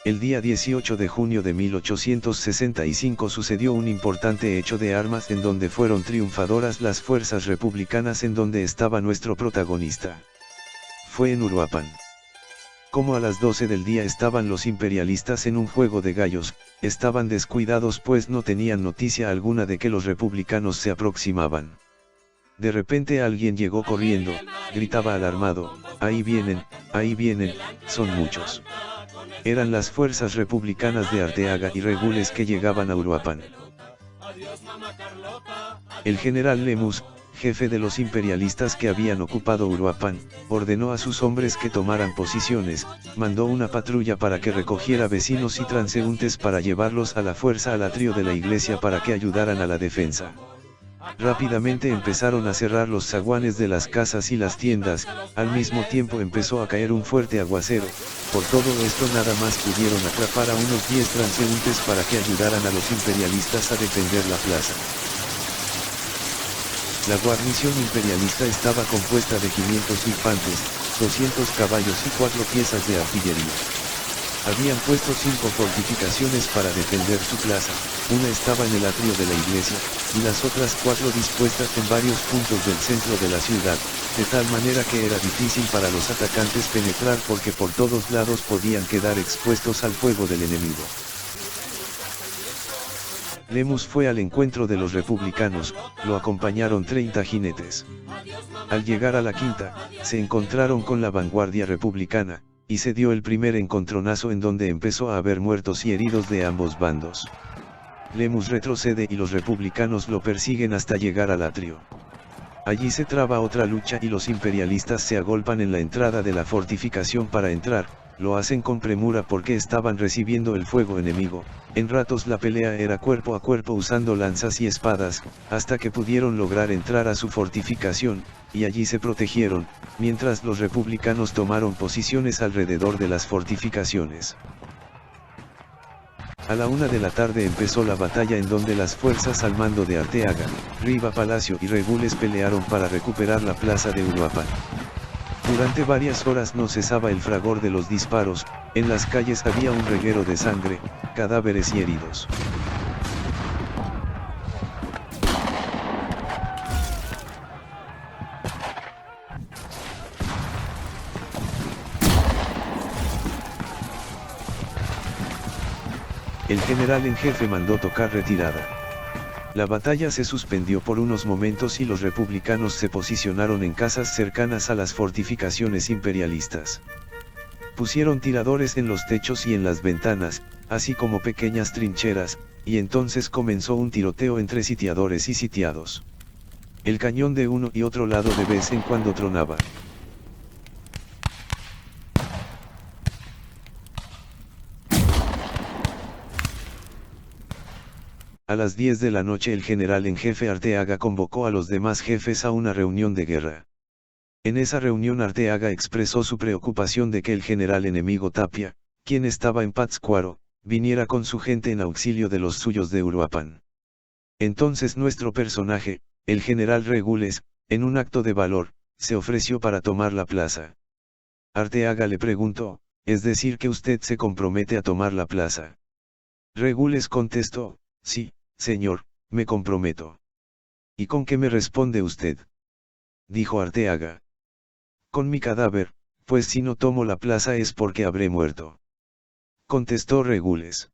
El día 18 de junio de 1865 sucedió un importante hecho de armas en donde fueron triunfadoras las fuerzas republicanas en donde estaba nuestro protagonista. Fue en Uruapan. Como a las 12 del día estaban los imperialistas en un juego de gallos, estaban descuidados pues no tenían noticia alguna de que los republicanos se aproximaban. De repente alguien llegó corriendo, gritaba alarmado, ahí vienen, son muchos. Eran las fuerzas republicanas de Arteaga y Regules que llegaban a Uruapan. El general Lemus, jefe de los imperialistas que habían ocupado Uruapan, ordenó a sus hombres que tomaran posiciones, mandó una patrulla para que recogiera vecinos y transeúntes para llevarlos a la fuerza al atrio de la iglesia para que ayudaran a la defensa. Rápidamente empezaron a cerrar los zaguanes de las casas y las tiendas, al mismo tiempo empezó a caer un fuerte aguacero. Por todo esto nada más pudieron atrapar a unos 10 transeúntes para que ayudaran a los imperialistas a defender la plaza. La guarnición imperialista estaba compuesta de 500 infantes, 200 caballos y 4 piezas de artillería. Habían puesto 5 fortificaciones para defender su plaza, una estaba en el atrio de la iglesia, y las otras 4 dispuestas en varios puntos del centro de la ciudad, de tal manera que era difícil para los atacantes penetrar porque por todos lados podían quedar expuestos al fuego del enemigo. Lemus fue al encuentro de los republicanos, lo acompañaron 30 jinetes. Al llegar a la quinta, se encontraron con la vanguardia republicana, y se dio el primer encontronazo en donde empezó a haber muertos y heridos de ambos bandos. Lemus retrocede y los republicanos lo persiguen hasta llegar al atrio. Allí se traba otra lucha y los imperialistas se agolpan en la entrada de la fortificación para entrar, lo hacen con premura porque estaban recibiendo el fuego enemigo. En ratos la pelea era cuerpo a cuerpo usando lanzas y espadas, hasta que pudieron lograr entrar a su fortificación, y allí se protegieron, mientras los republicanos tomaron posiciones alrededor de las fortificaciones. A la 1 de la tarde empezó la batalla en donde las fuerzas al mando de Arteaga, Riva Palacio y Regules pelearon para recuperar la plaza de Uruapan. Durante varias horas no cesaba el fragor de los disparos, en las calles había un reguero de sangre, cadáveres y heridos. El general en jefe mandó tocar retirada. La batalla se suspendió por unos momentos y los republicanos se posicionaron en casas cercanas a las fortificaciones imperialistas. Pusieron tiradores en los techos y en las ventanas, así como pequeñas trincheras, y entonces comenzó un tiroteo entre sitiadores y sitiados. El cañón de uno y otro lado de vez en cuando tronaba. A las 10 de la noche el general en jefe Arteaga convocó a los demás jefes a una reunión de guerra. En esa reunión Arteaga expresó su preocupación de que el general enemigo Tapia, quien estaba en Pátzcuaro, viniera con su gente en auxilio de los suyos de Uruapan. Entonces nuestro personaje, el general Regules, en un acto de valor, se ofreció para tomar la plaza. Arteaga le preguntó, ¿es decir que usted se compromete a tomar la plaza? Regules contestó, sí, señor, me comprometo. ¿Y con qué me responde usted? Dijo Arteaga. Con mi cadáver, pues si no tomo la plaza es porque habré muerto. Contestó Regules.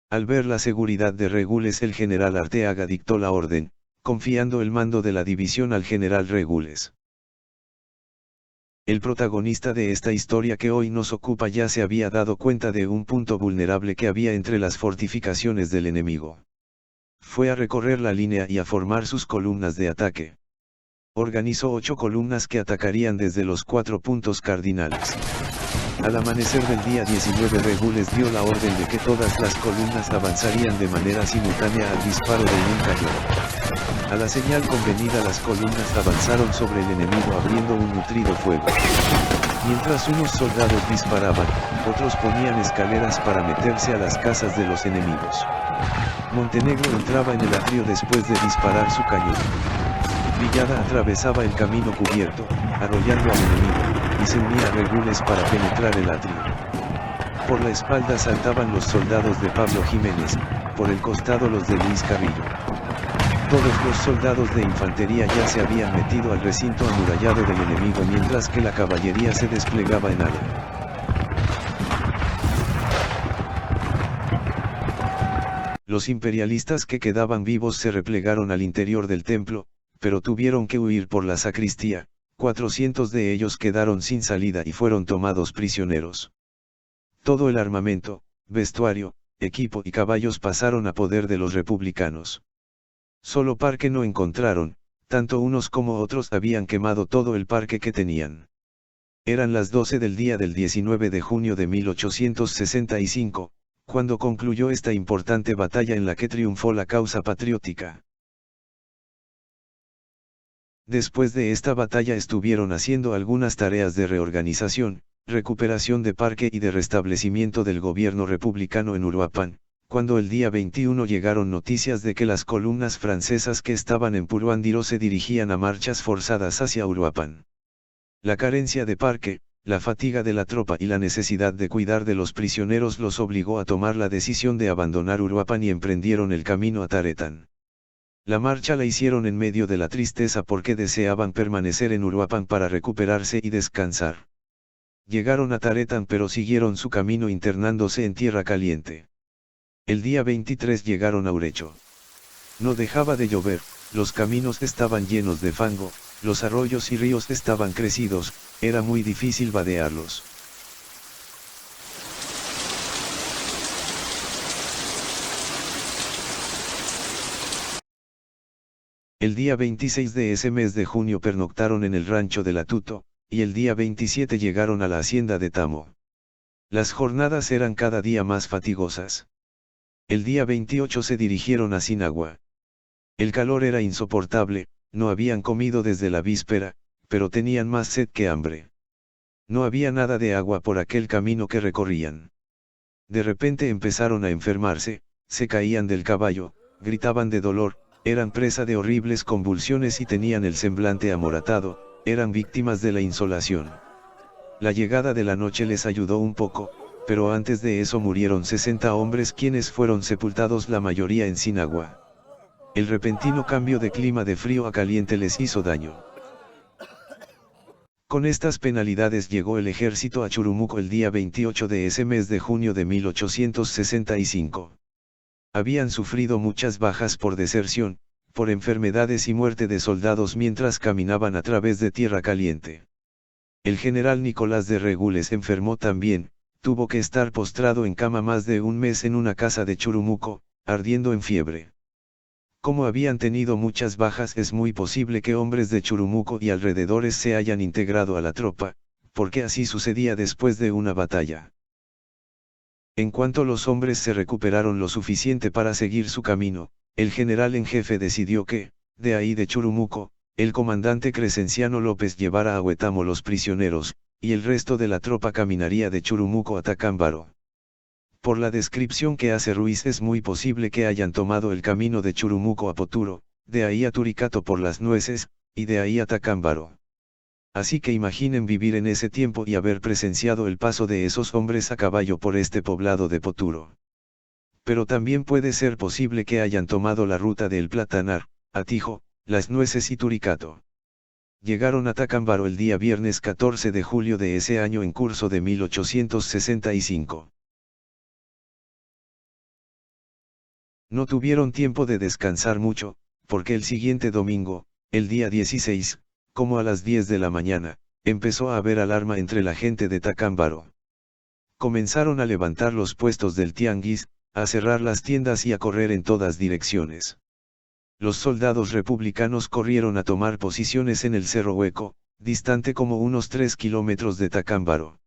Al ver la seguridad de Regules el general Arteaga dictó la orden, confiando el mando de la división al general Regules. El protagonista de esta historia que hoy nos ocupa ya se había dado cuenta de un punto vulnerable que había entre las fortificaciones del enemigo. Fue a recorrer la línea y a formar sus columnas de ataque. Organizó 8 columnas que atacarían desde los 4 puntos cardinales. Al amanecer del día 19 Regules dio la orden de que todas las columnas avanzarían de manera simultánea al disparo de un cañón. A la señal convenida las columnas avanzaron sobre el enemigo abriendo un nutrido fuego. Mientras unos soldados disparaban, otros ponían escaleras para meterse a las casas de los enemigos. Montenegro entraba en el atrio después de disparar su cañón. Villada atravesaba el camino cubierto, arrollando al enemigo, y se unía a Regules para penetrar el atrio. Por la espalda saltaban los soldados de Pablo Jiménez, por el costado los de Luis Carrillo. Todos los soldados de infantería ya se habían metido al recinto amurallado del enemigo mientras que la caballería se desplegaba en ala. Los imperialistas que quedaban vivos se replegaron al interior del templo, pero tuvieron que huir por la sacristía. 400 de ellos quedaron sin salida y fueron tomados prisioneros. Todo el armamento, vestuario, equipo y caballos pasaron a poder de los republicanos. Solo parque no encontraron, tanto unos como otros habían quemado todo el parque que tenían. Eran las 12 del día del 19 de junio de 1865, cuando concluyó esta importante batalla en la que triunfó la causa patriótica. Después de esta batalla estuvieron haciendo algunas tareas de reorganización, recuperación de parque y de restablecimiento del gobierno republicano en Uruapan, cuando el día 21 llegaron noticias de que las columnas francesas que estaban en Puruándiro se dirigían a marchas forzadas hacia Uruapan. La carencia de parque, la fatiga de la tropa y la necesidad de cuidar de los prisioneros los obligó a tomar la decisión de abandonar Uruapan y emprendieron el camino a Taretán. La marcha la hicieron en medio de la tristeza porque deseaban permanecer en Uruapan para recuperarse y descansar. Llegaron a Taretán pero siguieron su camino internándose en Tierra Caliente. El día 23 llegaron a Urecho. No dejaba de llover, los caminos estaban llenos de fango, los arroyos y ríos estaban crecidos, era muy difícil vadearlos. El día 26 de ese mes de junio pernoctaron en el rancho de Latuto, y el día 27 llegaron a la hacienda de Tamo. Las jornadas eran cada día más fatigosas. El día 28 se dirigieron a Sinagua. El calor era insoportable, no habían comido desde la víspera, pero tenían más sed que hambre. No había nada de agua por aquel camino que recorrían. De repente empezaron a enfermarse, se caían del caballo, gritaban de dolor, eran presa de horribles convulsiones y tenían el semblante amoratado, eran víctimas de la insolación. La llegada de la noche les ayudó un poco, pero antes de eso murieron 60 hombres quienes fueron sepultados la mayoría en Sinagua. El repentino cambio de clima de frío a caliente les hizo daño. Con estas penalidades llegó el ejército a Churumuco el día 28 de ese mes de junio de 1865. Habían sufrido muchas bajas por deserción, por enfermedades y muerte de soldados mientras caminaban a través de Tierra Caliente. El general Nicolás de Regules enfermó también, tuvo que estar postrado en cama más de un mes en una casa de Churumuco, ardiendo en fiebre. Como habían tenido muchas bajas es muy posible que hombres de Churumuco y alrededores se hayan integrado a la tropa, porque así sucedía después de una batalla. En cuanto los hombres se recuperaron lo suficiente para seguir su camino, el general en jefe decidió que, de ahí de Churumuco, el comandante Crescenciano López llevara a Huetamo los prisioneros, y el resto de la tropa caminaría de Churumuco a Tacámbaro. Por la descripción que hace Ruiz es muy posible que hayan tomado el camino de Churumuco a Poturo, de ahí a Turicato por las Nueces, y de ahí a Tacámbaro. Así que imaginen vivir en ese tiempo y haber presenciado el paso de esos hombres a caballo por este poblado de Poturo. Pero también puede ser posible que hayan tomado la ruta de El Platanar, Atijo, Las Nueces y Turicato. Llegaron a Tacámbaro el día viernes 14 de julio de ese año en curso de 1865. No tuvieron tiempo de descansar mucho, porque el siguiente domingo, el día 16, como a las 10 de la mañana, empezó a haber alarma entre la gente de Tacámbaro. Comenzaron a levantar los puestos del tianguis, a cerrar las tiendas y a correr en todas direcciones. Los soldados republicanos corrieron a tomar posiciones en el Cerro Hueco, distante como unos 3 kilómetros de Tacámbaro.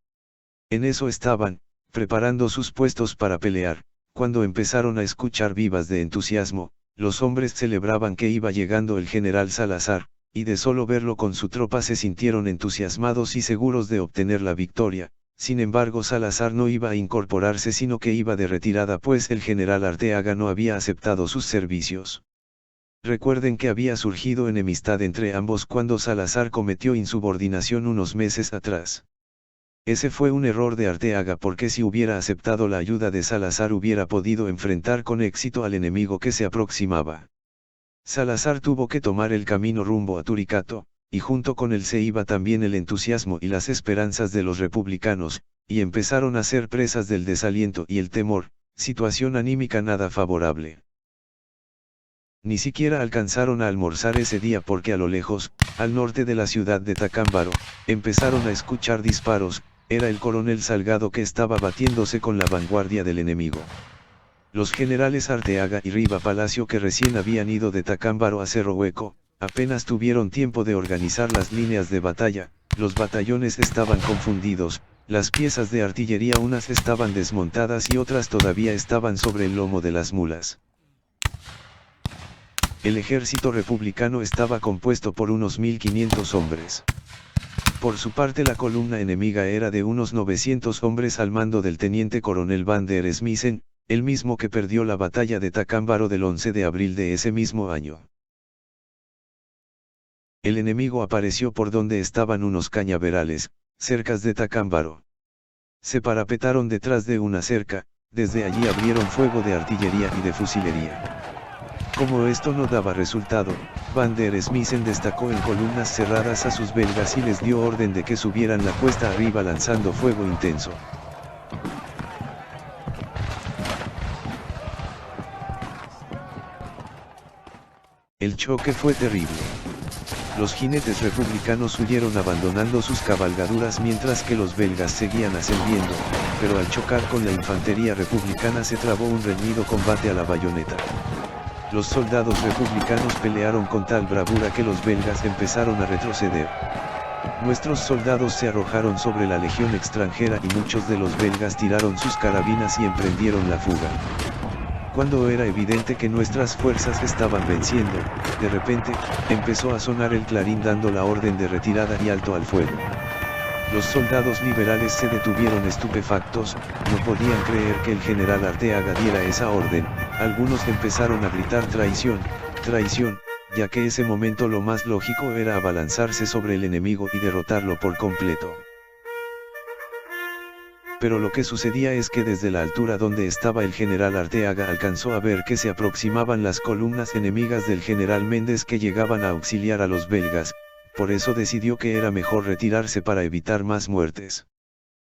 En eso estaban, preparando sus puestos para pelear, cuando empezaron a escuchar vivas de entusiasmo, los hombres celebraban que iba llegando el general Salazar, y de solo verlo con su tropa se sintieron entusiasmados y seguros de obtener la victoria. Sin embargo, Salazar no iba a incorporarse sino que iba de retirada pues el general Arteaga no había aceptado sus servicios. Recuerden que había surgido enemistad entre ambos cuando Salazar cometió insubordinación unos meses atrás. Ese fue un error de Arteaga porque si hubiera aceptado la ayuda de Salazar hubiera podido enfrentar con éxito al enemigo que se aproximaba. Salazar tuvo que tomar el camino rumbo a Turicato, y junto con él se iba también el entusiasmo y las esperanzas de los republicanos, y empezaron a ser presas del desaliento y el temor, situación anímica nada favorable. Ni siquiera alcanzaron a almorzar ese día porque a lo lejos, al norte de la ciudad de Tacámbaro, empezaron a escuchar disparos. Era el coronel Salgado que estaba batiéndose con la vanguardia del enemigo. Los generales Arteaga y Riva Palacio, que recién habían ido de Tacámbaro a Cerro Hueco, apenas tuvieron tiempo de organizar las líneas de batalla. Los batallones estaban confundidos, las piezas de artillería unas estaban desmontadas y otras todavía estaban sobre el lomo de las mulas. El ejército republicano estaba compuesto por unos 1500 hombres. Por su parte la columna enemiga era de unos 900 hombres al mando del teniente coronel Van der Smissen, el mismo que perdió la batalla de Tacámbaro del 11 de abril de ese mismo año. El enemigo apareció por donde estaban unos cañaverales, cercas de Tacámbaro. Se parapetaron detrás de una cerca, desde allí abrieron fuego de artillería y de fusilería. Como esto no daba resultado, Van der Smissen destacó en columnas cerradas a sus belgas y les dio orden de que subieran la cuesta arriba lanzando fuego intenso. El choque fue terrible. Los jinetes republicanos huyeron abandonando sus cabalgaduras mientras que los belgas seguían ascendiendo, pero al chocar con la infantería republicana se trabó un reñido combate a la bayoneta. Los soldados republicanos pelearon con tal bravura que los belgas empezaron a retroceder. Nuestros soldados se arrojaron sobre la legión extranjera y muchos de los belgas tiraron sus carabinas y emprendieron la fuga. Cuando era evidente que nuestras fuerzas estaban venciendo, de repente, empezó a sonar el clarín dando la orden de retirada y alto al fuego. Los soldados liberales se detuvieron estupefactos, no podían creer que el general Arteaga diera esa orden. Algunos empezaron a gritar traición, traición, ya que ese momento lo más lógico era abalanzarse sobre el enemigo y derrotarlo por completo. Pero lo que sucedía es que desde la altura donde estaba el general Arteaga alcanzó a ver que se aproximaban las columnas enemigas del general Méndez que llegaban a auxiliar a los belgas. Por eso decidió que era mejor retirarse para evitar más muertes.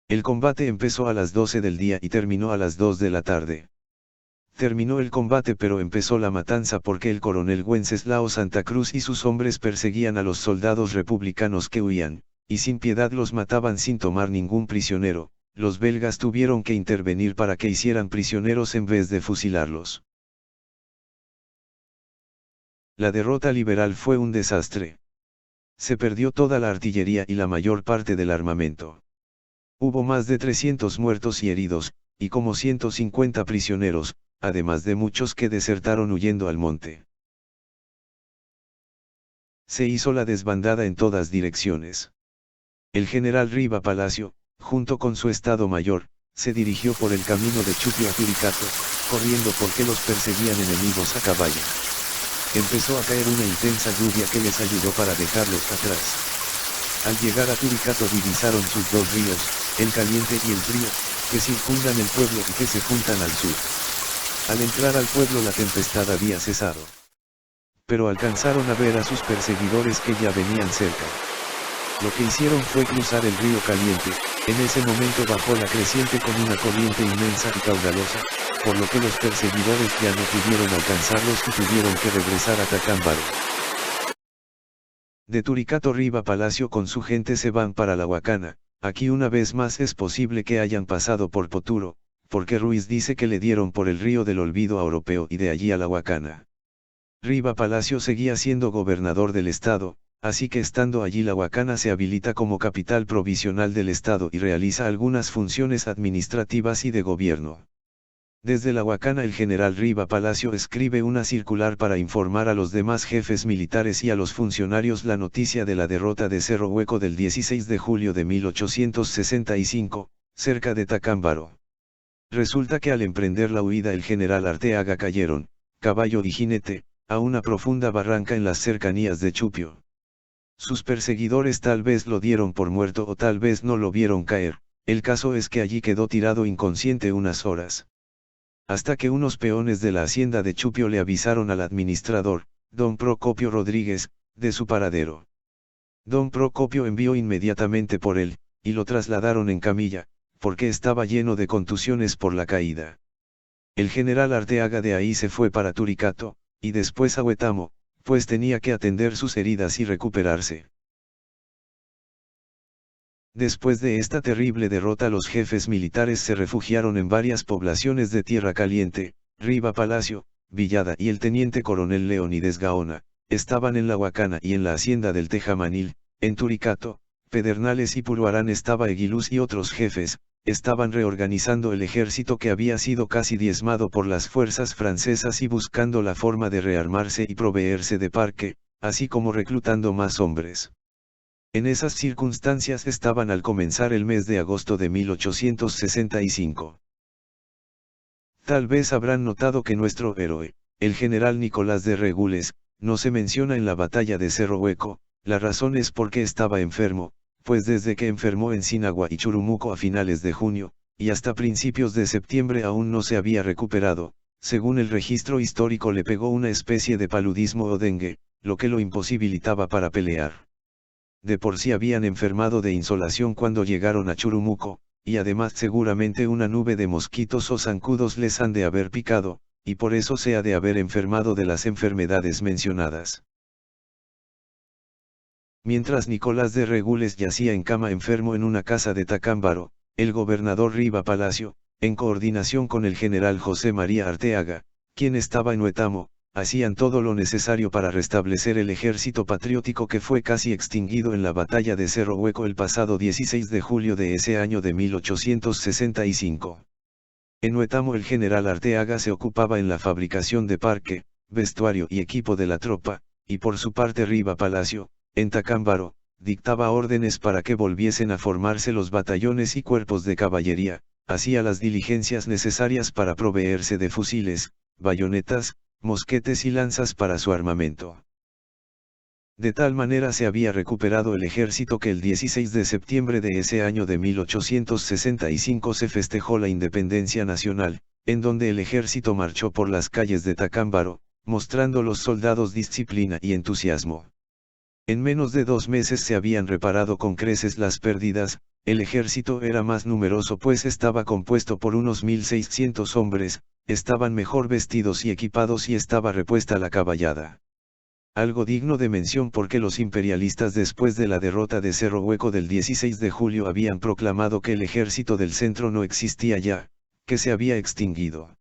El combate empezó a las 12 del día y terminó a las 2 de la tarde. Terminó el combate pero empezó la matanza porque el coronel Wenceslao Santa Cruz y sus hombres perseguían a los soldados republicanos que huían, y sin piedad los mataban sin tomar ningún prisionero. Los belgas tuvieron que intervenir para que hicieran prisioneros en vez de fusilarlos. La derrota liberal fue un desastre. Se perdió toda la artillería y la mayor parte del armamento. Hubo más de 300 muertos y heridos, y como 150 prisioneros, además de muchos que desertaron huyendo al monte. Se hizo la desbandada en todas direcciones. El general Riva Palacio, junto con su estado mayor, se dirigió por el camino de Chupio a Turicato, corriendo porque los perseguían enemigos a caballo. Empezó a caer una intensa lluvia que les ayudó para dejarlos atrás. Al llegar a Turicato divisaron sus dos ríos, el Caliente y el Frío, que circundan el pueblo y que se juntan al sur. Al entrar al pueblo la tempestad había cesado. Pero alcanzaron a ver a sus perseguidores que ya venían cerca. Lo que hicieron fue cruzar el río Caliente. En ese momento bajó la creciente con una corriente inmensa y caudalosa, por lo que los perseguidores ya no pudieron alcanzarlos y tuvieron que regresar a Tacámbaro. De Turicato Riva Palacio con su gente se van para la Huacana. Aquí una vez más es posible que hayan pasado por Poturo, porque Ruiz dice que le dieron por el río del Olvido a Oropeo y de allí a la Huacana. Riva Palacio seguía siendo gobernador del estado, así que estando allí la Huacana se habilita como capital provisional del estado y realiza algunas funciones administrativas y de gobierno. Desde la Huacana el general Riva Palacio escribe una circular para informar a los demás jefes militares y a los funcionarios la noticia de la derrota de Cerro Hueco del 16 de julio de 1865, cerca de Tacámbaro. Resulta que al emprender la huida el general Arteaga cayeron, caballo y jinete, a una profunda barranca en las cercanías de Chupio. Sus perseguidores tal vez lo dieron por muerto o tal vez no lo vieron caer, el caso es que allí quedó tirado inconsciente unas horas. Hasta que unos peones de la hacienda de Chupio le avisaron al administrador, don Procopio Rodríguez, de su paradero. Don Procopio envió inmediatamente por él, y lo trasladaron en camilla, porque estaba lleno de contusiones por la caída. El general Arteaga de ahí se fue para Turicato, y después a Huetamo, pues tenía que atender sus heridas y recuperarse. Después de esta terrible derrota los jefes militares se refugiaron en varias poblaciones de Tierra Caliente, Riva Palacio, Villada y el teniente coronel Leónides Gaona, estaban en La Huacana y en la hacienda del Tejamanil, en Turicato, Pedernales y Puluarán estaba Eguiluz y otros jefes, estaban reorganizando el ejército que había sido casi diezmado por las fuerzas francesas y buscando la forma de rearmarse y proveerse de parque, así como reclutando más hombres. En esas circunstancias estaban al comenzar el mes de agosto de 1865. Tal vez habrán notado que nuestro héroe, el general Nicolás de Regules, no se menciona en la batalla de Cerro Hueco. La razón es porque estaba enfermo, pues desde que enfermó en Sinagua y Churumuco a finales de junio, y hasta principios de septiembre aún no se había recuperado, según el registro histórico le pegó una especie de paludismo o dengue, lo que lo imposibilitaba para pelear. De por sí habían enfermado de insolación cuando llegaron a Churumuco, y además seguramente una nube de mosquitos o zancudos les han de haber picado, y por eso se ha de haber enfermado de las enfermedades mencionadas. Mientras Nicolás de Regules yacía en cama enfermo en una casa de Tacámbaro, el gobernador Riva Palacio, en coordinación con el general José María Arteaga, quien estaba en Huetamo, hacían todo lo necesario para restablecer el ejército patriótico que fue casi extinguido en la batalla de Cerro Hueco el pasado 16 de julio de ese año de 1865. En Huetamo el general Arteaga se ocupaba en la fabricación de parque, vestuario y equipo de la tropa, y por su parte Riva Palacio, en Tacámbaro, dictaba órdenes para que volviesen a formarse los batallones y cuerpos de caballería, hacía las diligencias necesarias para proveerse de fusiles, bayonetas, mosquetes y lanzas para su armamento. De tal manera se había recuperado el ejército que el 16 de septiembre de ese año de 1865 se festejó la independencia nacional, en donde el ejército marchó por las calles de Tacámbaro, mostrando a los soldados disciplina y entusiasmo. En menos de 2 meses se habían reparado con creces las pérdidas, el ejército era más numeroso pues estaba compuesto por unos 1600 hombres, estaban mejor vestidos y equipados y estaba repuesta la caballada. Algo digno de mención porque los imperialistas después de la derrota de Cerro Hueco del 16 de julio habían proclamado que el ejército del centro no existía ya, que se había extinguido.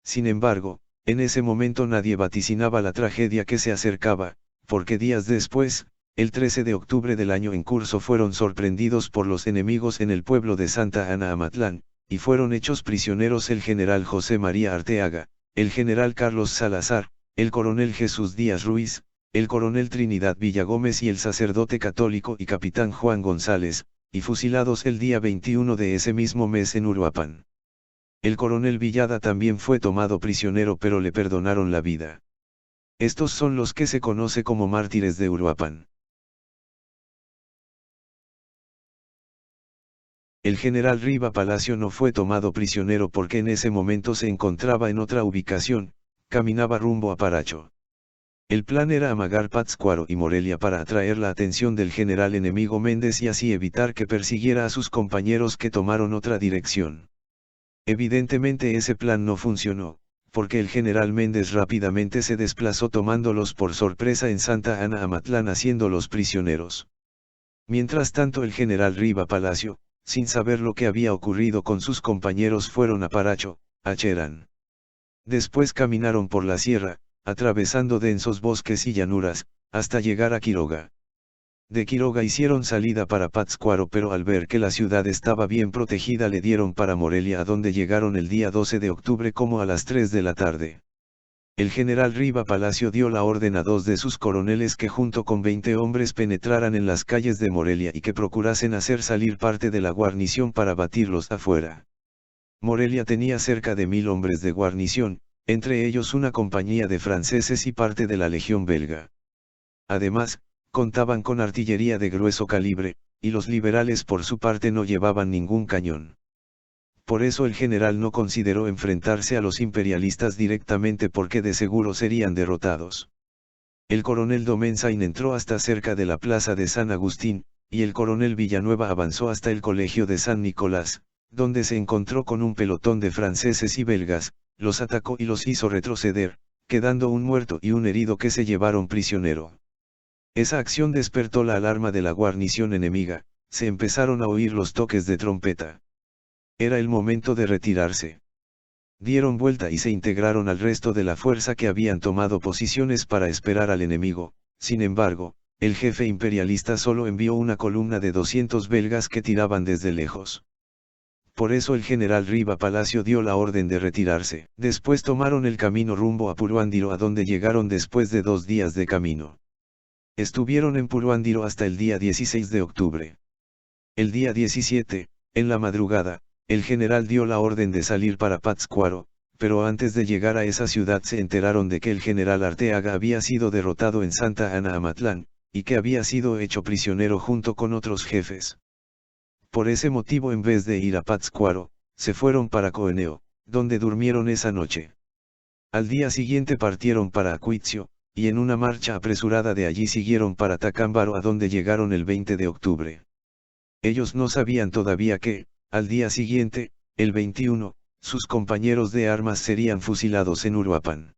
Sin embargo, en ese momento nadie vaticinaba la tragedia que se acercaba, porque días después, el 13 de octubre del año en curso fueron sorprendidos por los enemigos en el pueblo de Santa Ana Amatlán, y fueron hechos prisioneros el general José María Arteaga, el general Carlos Salazar, el coronel Jesús Díaz Ruiz, el coronel Trinidad Villagómez y el sacerdote católico y capitán Juan González, y fusilados el día 21 de ese mismo mes en Uruapan. El coronel Villada también fue tomado prisionero pero le perdonaron la vida. Estos son los que se conoce como mártires de Uruapan. El general Riva Palacio no fue tomado prisionero porque en ese momento se encontraba en otra ubicación, caminaba rumbo a Paracho. El plan era amagar Pátzcuaro y Morelia para atraer la atención del general enemigo Méndez y así evitar que persiguiera a sus compañeros que tomaron otra dirección. Evidentemente ese plan no funcionó, porque el general Méndez rápidamente se desplazó tomándolos por sorpresa en Santa Ana Amatlán haciéndolos prisioneros. Mientras tanto el general Riva Palacio, sin saber lo que había ocurrido con sus compañeros fueron a Paracho, a Cherán. Después caminaron por la sierra, atravesando densos bosques y llanuras, hasta llegar a Quiroga. De Quiroga hicieron salida para Pátzcuaro pero al ver que la ciudad estaba bien protegida le dieron para Morelia a donde llegaron el día 12 de octubre como a las 3 de la tarde. El general Riva Palacio dio la orden a 2 de sus coroneles que junto con 20 hombres penetraran en las calles de Morelia y que procurasen hacer salir parte de la guarnición para batirlos afuera. Morelia tenía cerca de 1000 hombres de guarnición, entre ellos una compañía de franceses y parte de la legión belga. Además, contaban con artillería de grueso calibre, y los liberales por su parte no llevaban ningún cañón. Por eso el general no consideró enfrentarse a los imperialistas directamente porque de seguro serían derrotados. El coronel Domenzain entró hasta cerca de la plaza de San Agustín, y el coronel Villanueva avanzó hasta el colegio de San Nicolás, donde se encontró con un pelotón de franceses y belgas, los atacó y los hizo retroceder, quedando un muerto y un herido que se llevaron prisionero. Esa acción despertó la alarma de la guarnición enemiga, se empezaron a oír los toques de trompeta. Era el momento de retirarse. Dieron vuelta y se integraron al resto de la fuerza que habían tomado posiciones para esperar al enemigo. Sin embargo, el jefe imperialista solo envió una columna de 200 belgas que tiraban desde lejos. Por eso el general Riva Palacio dio la orden de retirarse. Después tomaron el camino rumbo a Puluándiro, a donde llegaron después de 2 días de camino. Estuvieron en Puluándiro hasta el día 16 de octubre. El día 17, en la madrugada, el general dio la orden de salir para Pátzcuaro, pero antes de llegar a esa ciudad se enteraron de que el general Arteaga había sido derrotado en Santa Ana Amatlán, y que había sido hecho prisionero junto con otros jefes. Por ese motivo, en vez de ir a Pátzcuaro, se fueron para Coeneo, donde durmieron esa noche. Al día siguiente partieron para Acuitzio, y en una marcha apresurada de allí siguieron para Tacámbaro, a donde llegaron el 20 de octubre. Ellos no sabían todavía que, al día siguiente, el 21, sus compañeros de armas serían fusilados en Uruapan.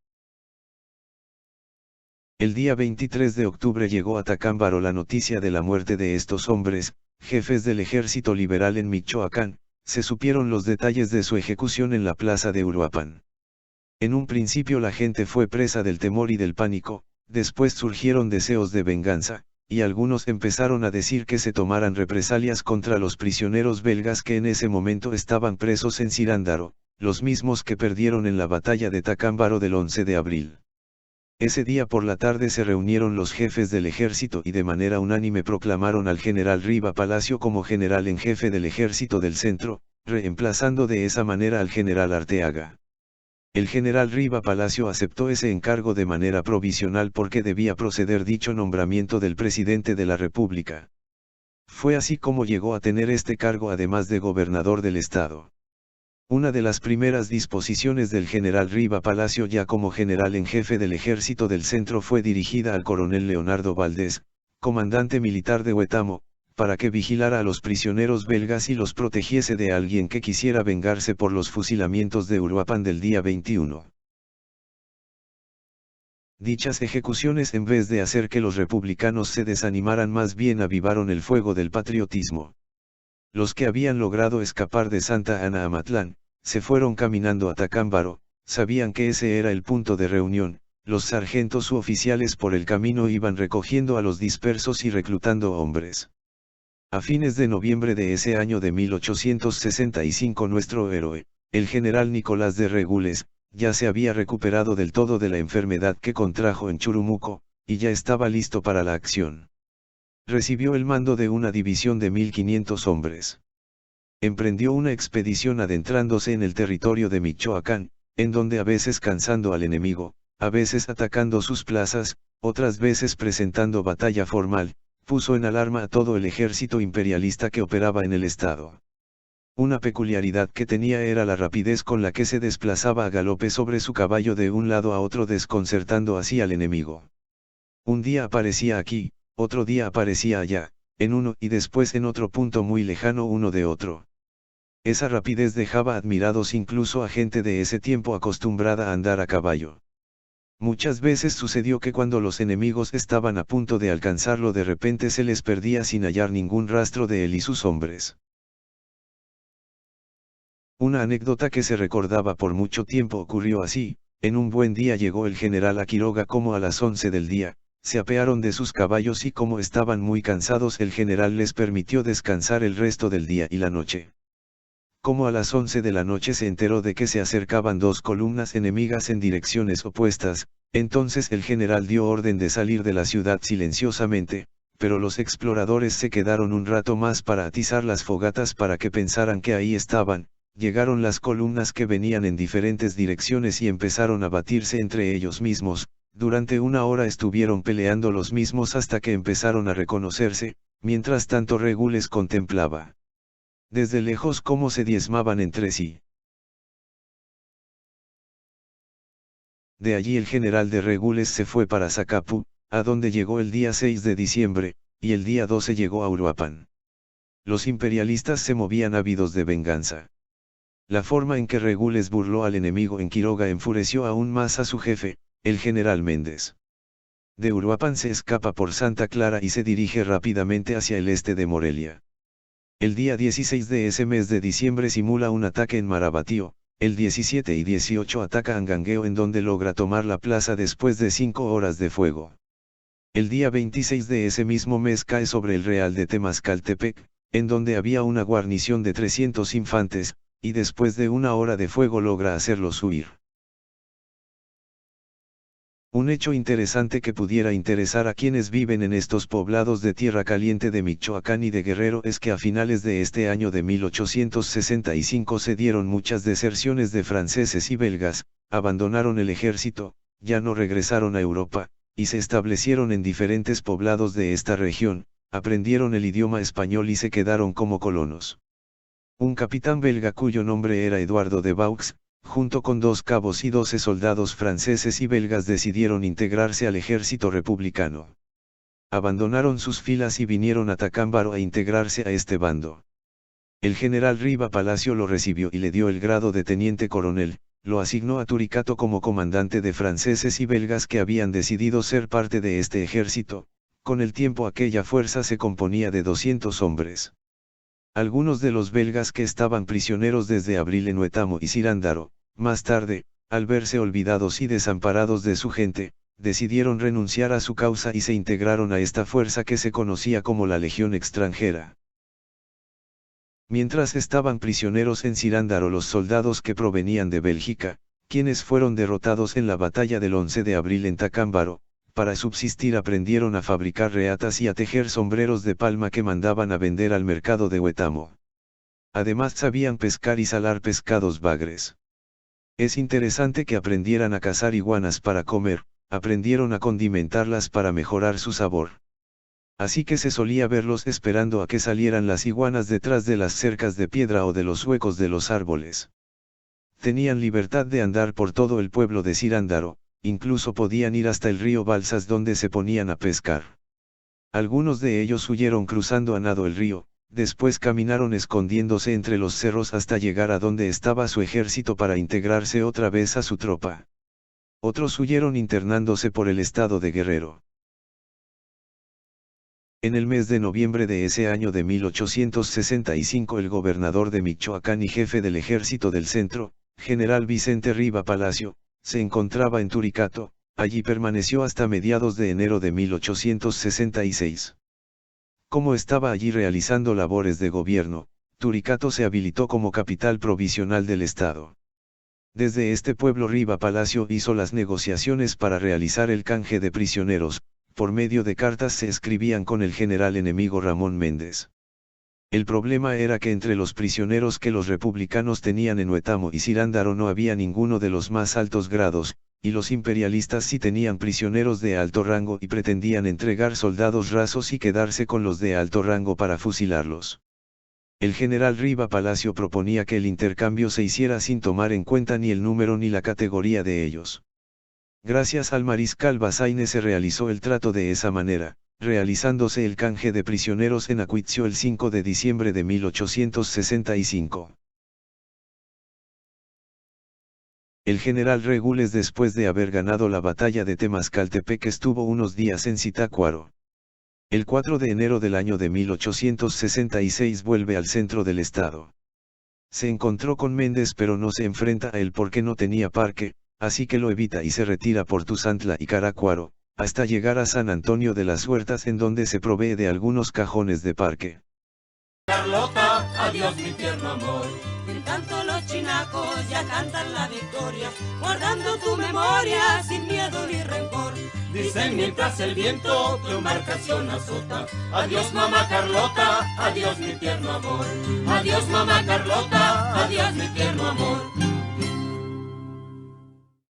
El día 23 de octubre llegó a Tacámbaro la noticia de la muerte de estos hombres, jefes del ejército liberal en Michoacán. Se supieron los detalles de su ejecución en la plaza de Uruapan. En un principio la gente fue presa del temor y del pánico, después surgieron deseos de venganza, y algunos empezaron a decir que se tomaran represalias contra los prisioneros belgas que en ese momento estaban presos en Cirándaro, los mismos que perdieron en la batalla de Tacámbaro del 11 de abril. Ese día por la tarde se reunieron los jefes del ejército y de manera unánime proclamaron al general Riva Palacio como general en jefe del ejército del centro, reemplazando de esa manera al general Arteaga. El general Riva Palacio aceptó ese encargo de manera provisional porque debía proceder dicho nombramiento del presidente de la República. Fue así como llegó a tener este cargo, además de gobernador del estado. Una de las primeras disposiciones del general Riva Palacio ya como general en jefe del ejército del centro fue dirigida al coronel Leonardo Valdés, comandante militar de Huetamo, para que vigilara a los prisioneros belgas y los protegiese de alguien que quisiera vengarse por los fusilamientos de Uruapan del día 21. Dichas ejecuciones, en vez de hacer que los republicanos se desanimaran, más bien avivaron el fuego del patriotismo. Los que habían logrado escapar de Santa Ana a Amatlán, se fueron caminando a Tacámbaro, sabían que ese era el punto de reunión. Los sargentos u oficiales por el camino iban recogiendo a los dispersos y reclutando hombres. A fines de noviembre de ese año de 1865 nuestro héroe, el general Nicolás de Regules, ya se había recuperado del todo de la enfermedad que contrajo en Churumuco, y ya estaba listo para la acción. Recibió el mando de una división de 1500 hombres. Emprendió una expedición adentrándose en el territorio de Michoacán, en donde a veces cansando al enemigo, a veces atacando sus plazas, otras veces presentando batalla formal, puso en alarma a todo el ejército imperialista que operaba en el estado. Una peculiaridad que tenía era la rapidez con la que se desplazaba a galope sobre su caballo de un lado a otro, desconcertando así al enemigo. Un día aparecía aquí, otro día aparecía allá, en uno y después en otro punto muy lejano uno de otro. Esa rapidez dejaba admirados incluso a gente de ese tiempo acostumbrada a andar a caballo. Muchas veces sucedió que cuando los enemigos estaban a punto de alcanzarlo, de repente se les perdía sin hallar ningún rastro de él y sus hombres. Una anécdota que se recordaba por mucho tiempo ocurrió así: en un buen día llegó el general a Quiroga como a las 11 del día, se apearon de sus caballos y como estaban muy cansados el general les permitió descansar el resto del día y la noche. Como a las 11 de la noche se enteró de que se acercaban 2 columnas enemigas en direcciones opuestas, entonces el general dio orden de salir de la ciudad silenciosamente, pero los exploradores se quedaron un rato más para atizar las fogatas para que pensaran que ahí estaban, llegaron las columnas que venían en diferentes direcciones y empezaron a batirse entre ellos mismos. Durante una hora estuvieron peleando los mismos hasta que empezaron a reconocerse. Mientras tanto Regules contemplaba desde lejos cómo se diezmaban entre sí. De allí el general de Regules se fue para Zacapu, a donde llegó el día 6 de diciembre, y el día 12 llegó a Uruapan. Los imperialistas se movían ávidos de venganza. La forma en que Regules burló al enemigo en Quiroga enfureció aún más a su jefe, el general Méndez. De Uruapan se escapa por Santa Clara y se dirige rápidamente hacia el este de Morelia. El día 16 de ese mes de diciembre simula un ataque en Marabatío, el 17 y 18 ataca Angangueo en donde logra tomar la plaza después de 5 horas de fuego. El día 26 de ese mismo mes cae sobre el Real de Temascaltepec, en donde había una guarnición de 300 infantes, y después de una hora de fuego logra hacerlos huir. Un hecho interesante que pudiera interesar a quienes viven en estos poblados de tierra caliente de Michoacán y de Guerrero es que a finales de este año de 1865 se dieron muchas deserciones de franceses y belgas, abandonaron el ejército, ya no regresaron a Europa, y se establecieron en diferentes poblados de esta región, aprendieron el idioma español y se quedaron como colonos. Un capitán belga cuyo nombre era Eduardo de Vaux, junto con 2 cabos y 12 soldados franceses y belgas decidieron integrarse al ejército republicano. Abandonaron sus filas y vinieron a Tacámbaro a integrarse a este bando. El general Riva Palacio lo recibió y le dio el grado de teniente coronel, lo asignó a Turicato como comandante de franceses y belgas que habían decidido ser parte de este ejército. Con el tiempo aquella fuerza se componía de 200 hombres. Algunos de los belgas que estaban prisioneros desde abril en Huetamo y Cirándaro, más tarde, al verse olvidados y desamparados de su gente, decidieron renunciar a su causa y se integraron a esta fuerza que se conocía como la Legión Extranjera. Mientras estaban prisioneros en Cirándaro los soldados que provenían de Bélgica, quienes fueron derrotados en la batalla del 11 de abril en Tacámbaro, para subsistir aprendieron a fabricar reatas y a tejer sombreros de palma que mandaban a vender al mercado de Huetamo. Además sabían pescar y salar pescados bagres. Es interesante que aprendieran a cazar iguanas para comer, aprendieron a condimentarlas para mejorar su sabor. Así que se solía verlos esperando a que salieran las iguanas detrás de las cercas de piedra o de los huecos de los árboles. Tenían libertad de andar por todo el pueblo de Cirándaro, incluso podían ir hasta el río Balsas donde se ponían a pescar. Algunos de ellos huyeron cruzando a nado el río, después caminaron escondiéndose entre los cerros hasta llegar a donde estaba su ejército para integrarse otra vez a su tropa. Otros huyeron internándose por el estado de Guerrero. En el mes de noviembre de ese año de 1865 el gobernador de Michoacán y jefe del ejército del centro, general Vicente Riva Palacio, se encontraba en Turicato, allí permaneció hasta mediados de enero de 1866. Como estaba allí realizando labores de gobierno, Turicato se habilitó como capital provisional del estado. Desde este pueblo Riva Palacio hizo las negociaciones para realizar el canje de prisioneros, por medio de cartas se escribían con el general enemigo Ramón Méndez. El problema era que entre los prisioneros que los republicanos tenían en Huetamo y Cirándaro no había ninguno de los más altos grados, y los imperialistas sí tenían prisioneros de alto rango y pretendían entregar soldados rasos y quedarse con los de alto rango para fusilarlos. El general Riva Palacio proponía que el intercambio se hiciera sin tomar en cuenta ni el número ni la categoría de ellos. Gracias al mariscal Bazaine se realizó el trato de esa manera, realizándose el canje de prisioneros en Acuitzio el 5 de diciembre de 1865. El general Regules después de haber ganado la batalla de Temascaltepec estuvo unos días en Zitácuaro. El 4 de enero del año de 1866 vuelve al centro del estado. Se encontró con Méndez pero no se enfrenta a él porque no tenía parque, así que lo evita y se retira por Tuzantla y Caracuaro, hasta llegar a San Antonio de las Huertas en donde se provee de algunos cajones de parque. Carlota, adiós mi tierno amor. En tanto los chinacos ya cantan la victoria, guardando tu memoria sin miedo ni rencor. dicen mientras el viento tu embarcación azota. Adiós mamá Carlota, adiós mi tierno amor. Adiós mamá Carlota, adiós mi tierno amor.